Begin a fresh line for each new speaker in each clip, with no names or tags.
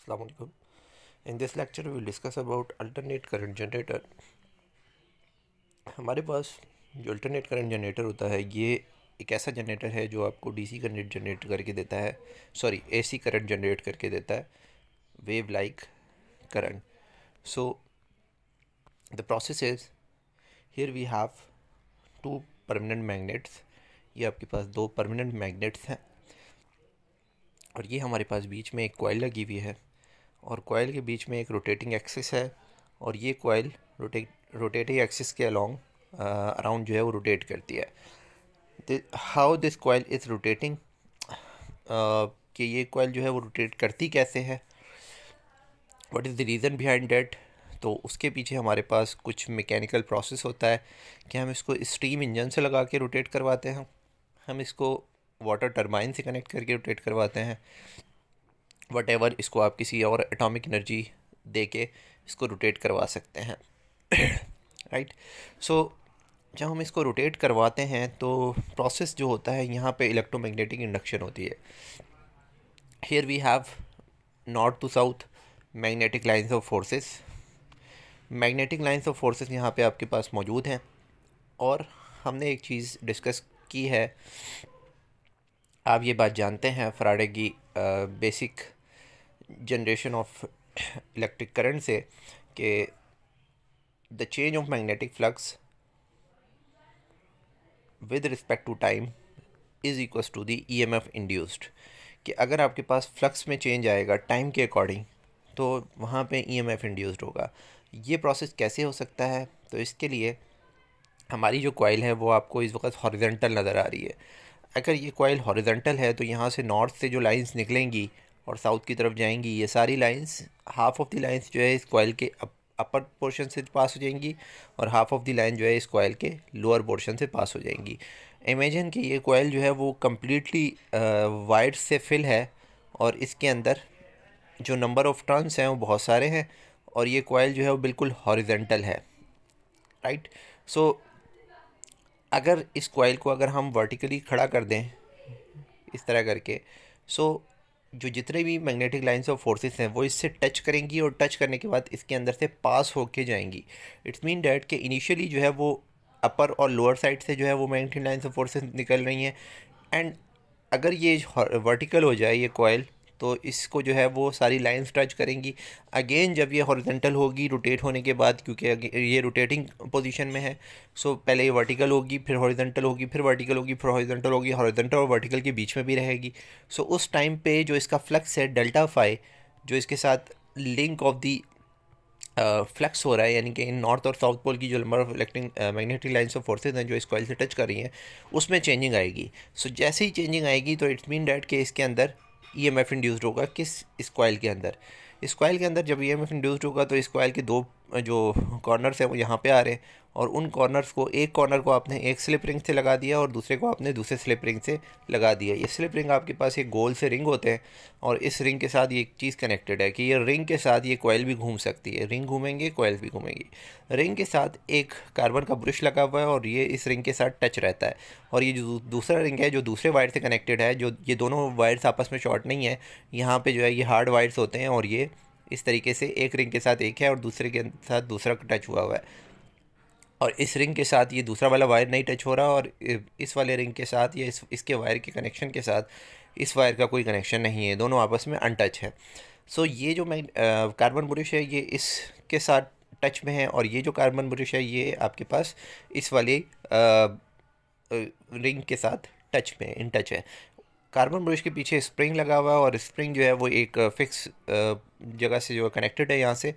Assalamu alaikum. In this lecture we will discuss about alternate current generator. हमारे पास जो alternate current generator होता है ये एक ऐसा जनरेटर है जो आपको डीसी करंट जनरेट करके देता है, एसी करंट जनरेट करके देता है, wave like current. So the process is, here we have two permanent magnets. ये आपके पास दो परमानेंट मैग्नेट्स हैं और ये हमारे पास बीच में एक कॉइल लगी हुई है और कॉइल के बीच में एक रोटेटिंग एक्सिस है और ये कॉइल रोटेटिंग एक्सिस के अराउंड जो है वो रोटेट करती है. How this coil is rotating, कि ये कॉइल जो है वो रोटेट करती कैसे है, what is the reason behind that. तो उसके पीछे हमारे पास कुछ मैकेनिकल प्रोसेस होता है कि हम इसको स्टीम इंजन से लगा के रोटेट करवाते हैं, हम इसको वाटर टरबाइन से कनेक्ट करके रोटेट करवाते हैं, वट इसको आप किसी और एटॉमिक एनर्जी दे के इसको रोटेट करवा सकते हैं. राइट. सो जब हम इसको रोटेट करवाते हैं तो प्रोसेस जो होता है यहाँ पे इलेक्ट्रोमैग्नेटिक इंडक्शन होती है. Here we have north to south magnetic lines of forces. Magnetic lines of forces यहाँ पे आपके पास मौजूद हैं और हमने एक चीज़ डिस्कस की है, आप ये बात जानते हैं फराडे की basic generation of electric current से, कि the change of magnetic flux with respect to time is equals to the EMF induced. कि अगर आपके पास फ्लक्स में चेंज आएगा टाइम के अकॉर्डिंग तो वहाँ पे ईएमएफ इंड्यूस्ड होगा. ये प्रोसेस कैसे हो सकता है, तो इसके लिए हमारी जो कॉइल है वो आपको इस वक्त हॉरिजॉन्टल नज़र आ रही है. अगर ये कॉइल हॉरिजॉन्टल है तो यहाँ से नॉर्थ से जो लाइंस निकलेंगी और साउथ की तरफ जाएंगी, ये सारी lines, half of the lines जो है इस कॉइल के अपर पोर्शन से पास हो जाएंगी और हाफ ऑफ द लाइन जो है इस कॉइल के लोअर पोर्शन से पास हो जाएंगी. इमेजिन कि ये कॉइल जो है वो कम्प्लीटली वायर्स से फिल है और इसके अंदर जो नंबर ऑफ टर्न्स हैं वो बहुत सारे हैं और ये कॉइल जो है वो बिल्कुल हॉरिजॉन्टल है. राइट. सो अगर इस कॉइल को अगर हम वर्टिकली खड़ा कर दें इस तरह करके, सो जो जितने भी मैग्नेटिक लाइंस ऑफ फोर्सेस हैं वो इससे टच करेंगी और टच करने के बाद इसके अंदर से पास होके जाएंगी. इट्स मीन डैट कि इनिशियली जो है वो अपर और लोअर साइड से जो है वो मैग्नेटिक लाइंस ऑफ फोर्सेस निकल रही हैं एंड अगर ये वर्टिकल हो जाए ये कॉइल तो इसको जो है वो सारी लाइंस टच करेंगी. अगेन जब ये हॉरिजॉन्टल होगी रोटेट होने के बाद, क्योंकि ये रोटेटिंग पोजीशन में है, सो पहले ये वर्टिकल होगी, फिर हॉरिजॉन्टल होगी, फिर वर्टिकल होगी, फिर हॉरिजॉन्टल होगी, हॉरिजॉन्टल और वर्टिकल के बीच में भी रहेगी. सो उस टाइम पे जो इसका फ्लक्स है डेल्टा फाई, जो इसके साथ लिंक ऑफ दी फ्लक्स हो रहा है, यानी कि इन नॉर्थ और साउथ पोल की जो number of electric magnetic lines of forces हैं जो इस कॉइल से टच कर रही हैं उसमें चेंजिंग आएगी. सो जैसे ही चेंजिंग आएगी तो इट्स मीन डैट कि इसके अंदर ईएमएफ इंड्यूस्ड होगा. इस कॉइल के अंदर, इस कॉइल के अंदर जब ईएमएफ इंड्यूस्ड होगा तो इस कॉइल के दो जो कॉर्नर्स हैं वो यहाँ पे आ रहे हैं और उन कॉर्नर्स को, एक कॉर्नर को आपने एक स्लिप रिंग से लगा दिया और दूसरे को आपने दूसरे स्लिप रिंग से लगा दिया. ये स्लिप रिंग आपके पास एक गोल से रिंग होते हैं और इस रिंग के साथ ये एक चीज़ कनेक्टेड है कि ये रिंग के साथ ये कॉइल भी घूम सकती है. रिंग घूमेंगे, कॉइल भी घूमेंगी. रिंग के साथ एक कार्बन का ब्रश लगा हुआ है और ये इस रिंग के साथ टच रहता है और ये जो दूसरा रिंग है जो दूसरे वायर से कनेक्टेड है, जो ये दोनों वायर्स आपस में शॉर्ट नहीं है, यहाँ पे जो है ये हार्ड वायर्स होते हैं और ये इस तरीके से एक रिंग के साथ एक है और दूसरे के साथ दूसरा टच हुआ हुआ है और इस रिंग के साथ ये दूसरा वाला वायर नहीं टच हो रहा और इस वाले रिंग के साथ या इसके वायर के कनेक्शन के साथ इस वायर का कोई कनेक्शन नहीं है, दोनों आपस में अनटच है. सो ये जो कार्बन ब्रश है ये इसके साथ टच में है और ये जो कार्बन ब्रश है ये आपके पास इस वाले रिंग के साथ टच में, इन टच है. कार्बन ब्रश के पीछे स्प्रिंग लगा हुआ है और स्प्रिंग जो है वो एक फिक्स जगह से जो कनेक्टेड है यहाँ से.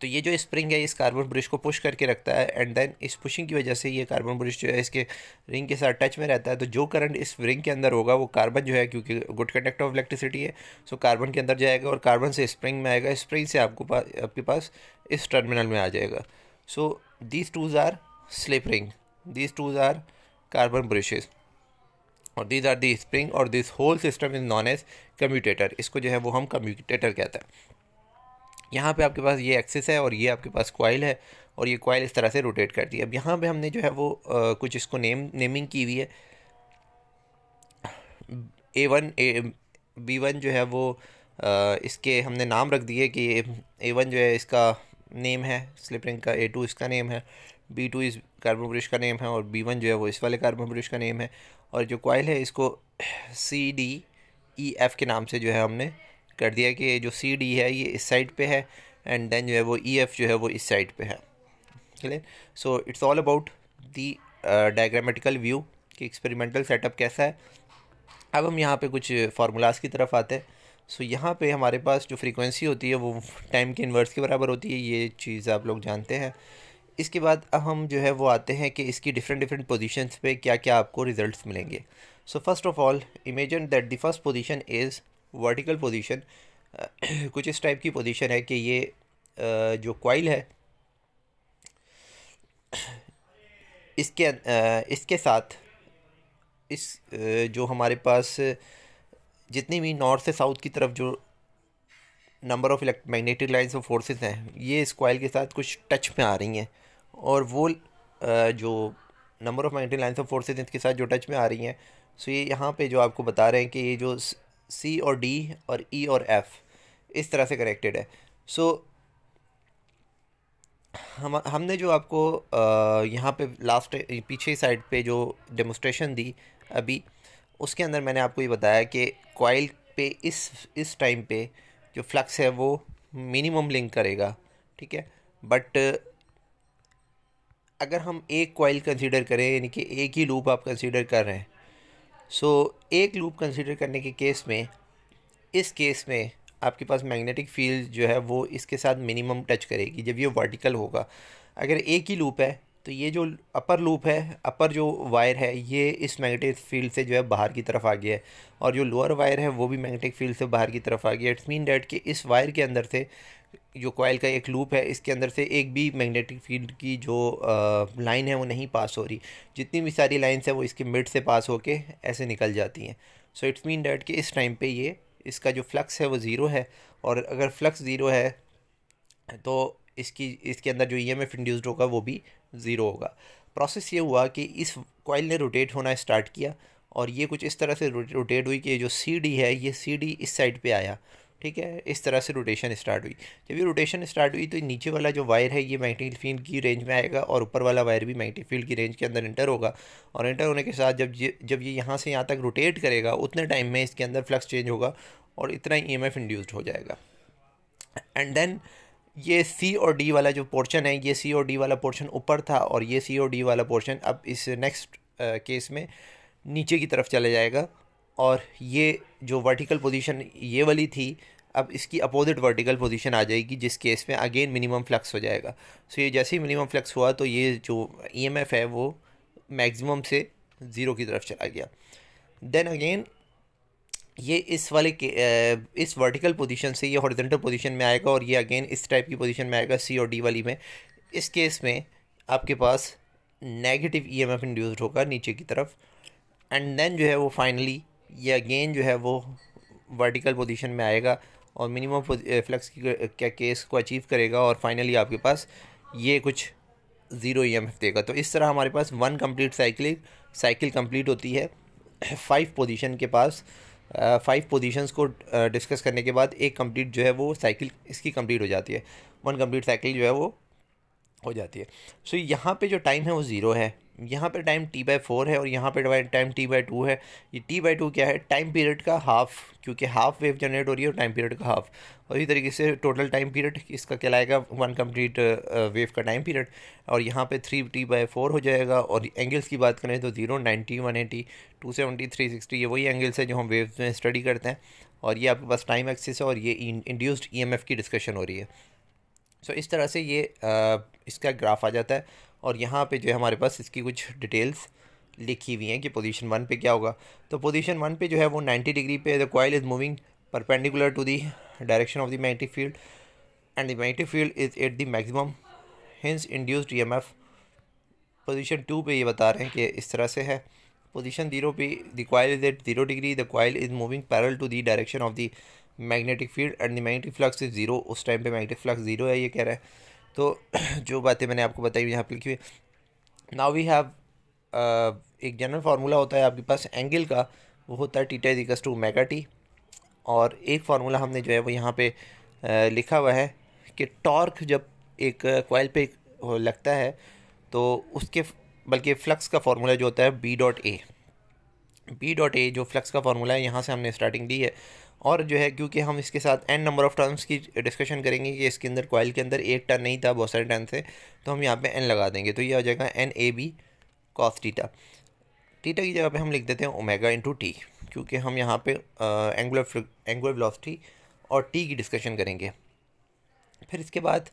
तो ये जो स्प्रिंग है इस कार्बन ब्रश को पुश करके रखता है एंड देन इस पुशिंग की वजह से ये कार्बन ब्रश जो है इसके रिंग के साथ टच में रहता है. तो जो करंट इस रिंग के अंदर होगा वो कार्बन जो है, क्योंकि गुड कंडक्टर ऑफ इलेक्ट्रिसिटी है, सो कार्बन के अंदर जाएगा और कार्बन से स्प्रिंग में आएगा, स्प्रिंग से आपके पास इस टर्मिनल में आ जाएगा. So these twos are slip ring, these twos are carbon brushes और दीज आर दी स्प्रिंग और this whole system is known as commutator. इसको जो है वो हम कम्यूटेटर कहते हैं. यहाँ पे आपके पास ये एक्सिस है और ये आपके पास कॉइल है और ये कॉइल इस तरह से रोटेट करती है. अब यहाँ पे हमने जो है वो कुछ इसको नेमिंग की हुई है. B1 जो है वो इसके हमने नाम रख दिए कि A1 जो है इसका नेम है स्लिप रिंग का, A2 इसका नेम है, B2 इस कार्बन ब्रिज का नेम है और B1 जो है वो इस वाले कार्बन ब्रिज का नेम है। और जो कॉइल है इसको CDEF के नाम से जो है हमने कर दिया कि जो CD है ये इस साइड पे है एंड देन जो है वो EF जो है वो इस साइड पे है। Clear? So it's all about the diagrammatical view कि एक्सपेरिमेंटल सेटअप कैसा है। अब हम यहाँ पे कुछ फार्मूलाज की तरफ आते हैं। सो यहाँ पे हमारे पास जो फ्रीक्वेंसी होती है वो टाइम के इन्वर्स के बराबर होती है, ये चीज़ आप लोग जानते हैं। इसके बाद अब हम जो है वो आते हैं कि इसकी डिफरेंट पोजीशंस पे क्या क्या आपको रिजल्ट्स मिलेंगे। So first of all imagine that the first position is vertical position. कुछ इस टाइप की पोजीशन है कि ये जो कॉइल है इसके साथ इस जो हमारे पास जितनी भी नॉर्थ से साउथ की तरफ जो number of magnetic lines of forces हैं ये इस कॉइल के साथ कुछ टच में आ रही हैं, और वो जो number of magnetic lines of forces इसके साथ जो टच में आ रही हैं, सो ये यहाँ पे जो आपको बता रहे हैं कि ये जो C और D और E और F इस तरह से कनेक्टेड है। सो हमने जो आपको यहाँ पे लास्ट पीछे साइड पे जो डेमोस्ट्रेशन दी अभी, उसके अंदर मैंने आपको ये बताया कि कॉइल पे इस टाइम पे जो फ्लक्स है वो मिनिमम लिंक करेगा, ठीक है। बट अगर हम एक कॉइल कंसीडर करें, यानी कि एक ही लूप आप कंसीडर कर रहे हैं, सो एक लूप कंसीडर करने के केस में, इस केस में आपके पास मैग्नेटिक फील्ड जो है वो इसके साथ मिनिमम टच करेगी जब ये वर्टिकल होगा। अगर एक ही लूप है तो ये जो अपर लूप है, अपर जो वायर है ये इस मैग्नेटिक फील्ड से जो है बाहर की तरफ आ गया है, और जो लोअर वायर है वो भी मैग्नेटिक फील्ड से बाहर की तरफ आ गया। इट्स मीन डैट कि इस वायर के अंदर से जो कॉइल का एक लूप है इसके अंदर से एक भी मैग्नेटिक फील्ड की जो लाइन है वो नहीं पास हो रही। जितनी भी सारी लाइन्स है वो इसके मिड से पास होके ऐसे निकल जाती हैं। सो इट्स मीन डैट कि इस टाइम पे ये इसका जो फ्लक्स है वो ज़ीरो है, और अगर फ्लक्स ज़ीरो है तो इसके अंदर जो EMF इंड्यूस्ड होगा वो भी ज़ीरो होगा। प्रोसेस ये हुआ कि इस कॉइल ने रोटेट होना स्टार्ट किया, और ये कुछ इस तरह से रोटेट हुई कि जो CD है ये CD इस साइड पे आया, ठीक है। इस तरह से रोटेशन स्टार्ट हुई। जब ये रोटेशन स्टार्ट हुई तो नीचे वाला जो वायर है ये मैग्नेटिक फील्ड की रेंज में आएगा, और ऊपर वाला वायर भी मैग्नेटिक फील्ड की रेंज के अंदर इंटर होगा, और इंटर होने के साथ जब ये यहाँ से यहाँ तक रोटेट करेगा उतने टाइम में इसके अंदर फ्लक्स चेंज होगा और इतना ही EMF इंड्यूस्ड हो जाएगा। एंड देन ये C और D वाला जो पोर्शन है, ये C और D वाला पोर्शन ऊपर था, और ये C और D वाला पोर्शन अब इस नेक्स्ट केस में नीचे की तरफ चले जाएगा, और ये जो वर्टिकल पोजीशन ये वाली थी अब इसकी अपोजिट वर्टिकल पोजीशन आ जाएगी, जिस केस में अगेन मिनिमम फ्लक्स हो जाएगा। सो ये जैसे ही मिनिमम फ्लक्स हुआ तो ये जो EMF है वो मैक्सिमम से ज़ीरो की तरफ चला गया। देन अगेन ये इस वाले के इस वर्टिकल पोजीशन से ये हॉरिजॉन्टल पोजीशन में आएगा, और ये अगेन इस टाइप की पोजीशन में आएगा C और D वाली में। इस केस में आपके पास नेगेटिव EMF इंड्यूस्ड होगा नीचे की तरफ, एंड देन जो है वो फाइनली ये अगेन जो है वो वर्टिकल पोजीशन में आएगा और मिनिमम फ्लक्स की केस को अचीव करेगा, और फाइनली आपके पास ये कुछ ज़ीरो EMF देगा। तो इस तरह हमारे पास वन कंप्लीट साइकिल कंप्लीट होती है 5 पोजीशन के पास। 5 पोजीशंस को डिस्कस करने के बाद एक कंप्लीट जो है वो साइकिल इसकी कंप्लीट हो जाती है, वन कंप्लीट साइकिल जो है वो हो जाती है। सो यहाँ पे जो टाइम है वो ज़ीरो है, यहाँ पे टाइम T/4 है, और यहाँ पे टाइम T/2 है। ये T/2 क्या है? टाइम पीरियड का हाफ, क्योंकि हाफ वेव जनरेट हो रही है और टाइम पीरियड का हाफ, और इसी तरीके से टोटल टाइम पीरियड इसका कहलाएगा वन कंप्लीट वेव का टाइम पीरियड। और यहाँ पे 3T/4 हो जाएगा, और एंगल्स की बात करें तो 0, 90, 180, 270, 360 ये वही एंगल्स है जो हम वेव में स्टडी करते हैं, और ये आपके पास टाइम एक्सिस है, और ये इंड्यूस्ड EMF की डिस्कशन हो रही है। सो इस तरह से ये इसका ग्राफ आ जाता है, और यहाँ पे जो है हमारे पास इसकी कुछ डिटेल्स लिखी हुई हैं कि पोजीशन 1 पे क्या होगा। तो पोजीशन 1 पे जो है वो 90 डिग्री पे the coil is moving perpendicular to the direction of the magnetic field, and the magnetic field is at the maximum, hence induced EMF। Position 2 पे ये बता रहे हैं कि इस तरह से है। पोजीशन 0 पे the coil is at 0 degree, the coil is moving parallel to the direction of the magnetic field, and the magnetic flux is 0। उस टाइम पे मैग्नेटिक फ्लक्स 0 है ये कह रहा है। तो जो बातें मैंने आपको बताई यहाँ पे लिखी हुई। नाउ वी हैव एक जनरल फार्मूला होता है आपके पास एंगल का, वो होता है theta is equals to omega t, और एक फार्मूला हमने जो है वो यहाँ पे लिखा हुआ है कि टॉर्क जब एक कॉइल पे लगता है तो उसके बल्कि फ्लक्स का फार्मूला जो होता है बी डॉट ए जो फ्लक्स का फार्मूला है, यहाँ से हमने स्टार्टिंग ली है। और जो है क्योंकि हम इसके साथ एन नंबर ऑफ़ टर्म्स की डिस्कशन करेंगे कि इसके अंदर कॉइल के अंदर एक टर्न नहीं था, बहुत सारे टर्न थे, तो हम यहाँ पे एन लगा देंगे, तो ये आ जाएगा N A B cos theta. Theta की जगह पे हम लिख देते हैं ओमेगा इंटू टी, क्योंकि हम यहाँ पे एंगुलर वेलोसिटी और टी की डिस्कशन करेंगे। फिर इसके बाद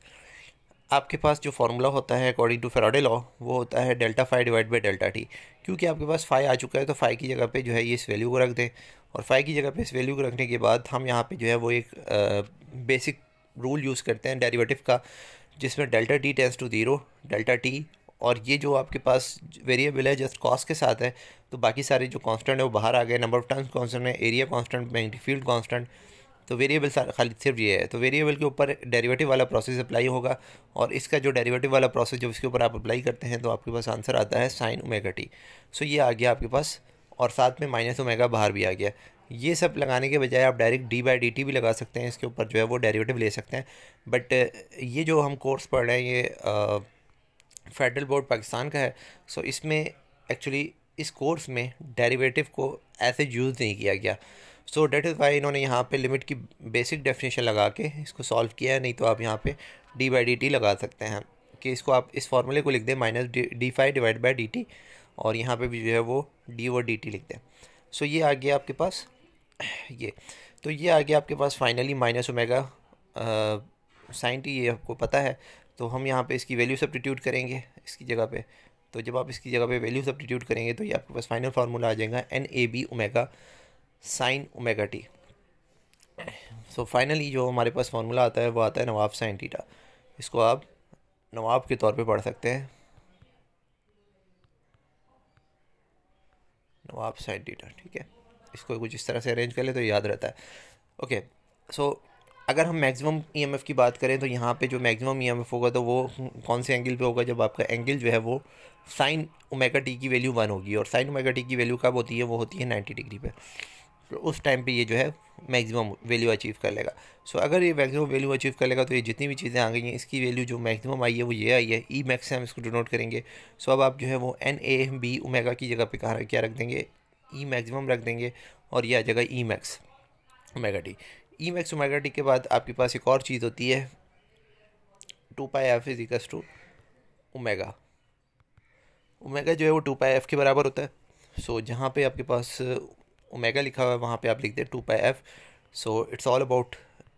आपके पास जो फार्मूला होता है अकॉर्डिंग टू फैराडे लॉ, वो होता है delta phi divide by delta t. क्योंकि आपके पास फाई आ चुका है तो फाई की जगह पे जो है ये इस वैल्यू को रख दें, और फाई की जगह पे इस वैल्यू को रखने के बाद हम यहाँ पे जो है वो एक बेसिक रूल यूज़ करते हैं डेरिवेटिव का, जिसमें delta t tends to zero, delta t, और ये जो आपके पास वेरिएबल है जस्ट कॉस के साथ है, तो बाकी सारे जो कांस्टेंट है वो बाहर आ गए, नंबर ऑफ टर्न्स कांस्टेंट है, area constant, magnetic field constant, तो वेरिएबल खाली सिर्फ ये है। तो वेरिएबल के ऊपर डेरिवेटिव वाला प्रोसेस अप्लाई होगा, और इसका जो डेरिवेटिव वाला प्रोसेस जब इसके ऊपर आप अप्लाई करते हैं तो आपके पास आंसर आता है साइन ओमेगा टी। सो ये आ गया आपके पास, और साथ में माइनस ओमेगा बाहर भी आ गया। ये सब लगाने के बजाय आप direct D by d T भी लगा सकते हैं, इसके ऊपर जो है वो डेरिवेटिव ले सकते हैं। बट ये जो हम कोर्स पढ़ रहे हैं ये फेडरल बोर्ड पाकिस्तान का है, सो इसमें एक्चुअली इस कोर्स में डेरिवेटिव को ऐसे यूज़ नहीं किया गया। सो डेट इज़ वाई इन्होंने यहाँ पे लिमिट की बेसिक डेफिनेशन लगा के इसको सॉल्व किया है। नहीं तो आप यहाँ पे डी बाई डी टी लगा सकते हैं कि इसको आप इस फार्मूले को लिख दें minus d phi divide by d t, और यहाँ पे भी जो है वो डी ओवर डी टी लिख दें। सो ये आ गया आपके पास ये, तो ये आ गया आपके पास finally minus omega sine t, ये आपको पता है। तो हम यहाँ पे इसकी वैल्यू सब्स्टिट्यूट करेंगे इसकी जगह पे, तो जब आप इसकी जगह पे वैल्यू सब्स्टिट्यूट करेंगे तो ये आपके पास फाइनल फार्मूला आ जाएगा N A B omega sine omega t. So finally जो हमारे पास फार्मूला आता है वो आता है नवाब साइन टीटा। इसको आप नवाब के तौर पे पढ़ सकते हैं, नवाब साइन टीटा, ठीक है। इसको कुछ इस तरह से अरेंज कर ले तो याद रहता है। ओके, सो अगर हम मैक्सिमम ईएमएफ की बात करें तो यहाँ पे जो मैक्सिमम ईएमएफ होगा तो वो कौन से एंगल पे होगा, जब आपका एंगल जो है वो साइन ओमेगा टी की वैल्यू 1 होगी, और साइन ओमेगा टी की वैल्यू कब होती है, वो होती है 90 डिग्री पे। तो उस टाइम पे ये जो है मैक्सिमम वैल्यू अचीव कर लेगा। सो अगर ये मैक्सिमम वैल्यू अचीव कर लेगा तो ये जितनी भी चीज़ें आ गई हैं इसकी वैल्यू जो मैक्सिमम आई है वो ये आई है, ई मैक्स से हम इसको डिनोट करेंगे। सो अब आप जो है वो एन ए बी ओमेगा की जगह पे कहाँ क्या रख देंगे, ई मैक्सिमम रख देंगे, और ये आ जाएगा E max omega T. E max omega T के बाद आपके पास एक और चीज़ होती है 2 pi f is equals to omega. Omega जो है वो 2 पाई एफ के बराबर होता है। सो जहाँ पे आपके पास ओमेगा लिखा हुआ है वहाँ पे आप लिख दें 2 pi f. So it's all about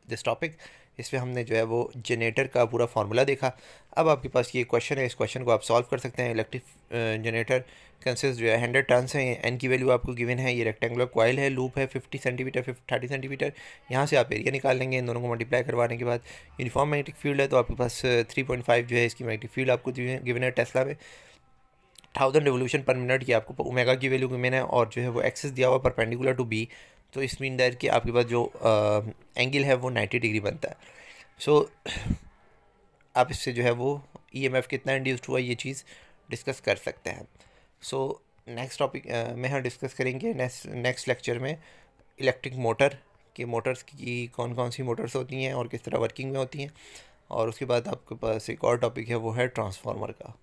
this topic. इसमें हमने जो है वो जनरेटर का पूरा फार्मूला देखा। अब आपके पास ये क्वेश्चन है, इस क्वेश्चन को आप सॉल्व कर सकते हैं। इलेक्ट्रिक जनरेटर कंसिस्ट जो है 100 टर्न्स हैं, एन की वैल्यू आपको गिवन है, ये रेक्टेंगुलर कॉइल है, लूप है 50 सेंटीमीटर 30 सेंटीमीटर। यहाँ से आप एरिया निकाल लेंगे इन दोनों को मल्टीप्लाई करवाने के बाद। यूनिफॉर्म मैग्नेटिक फील्ड है तो आपके पास 3.5 जो है इसकी मैग्नेटिक फील्ड आपको गिवन है टेस्ला में। 1000 रिवोल्यूशन पर मिनट की आपको ओमेगा की वैल्यू गिवन है, और जो है वो एक्सिस दिया हुआ परपेंडिकुलर टू बी, तो इस मीन दैट कि आपके पास जो एंगल है वो 90 डिग्री बनता है। सो आप इससे जो है वो ईएमएफ कितना इंड्यूस्ड हुआ ये चीज़ डिस्कस कर सकते हैं। सो नेक्स्ट टॉपिक में हम डिस्कस करेंगे नेक्स्ट लेक्चर में इलेक्ट्रिक मोटर के मोटर्स की कौन कौन सी मोटर्स होती हैं और किस तरह वर्किंग में होती हैं, और उसके बाद आपके पास एक और टॉपिक है वो है ट्रांसफार्मर का।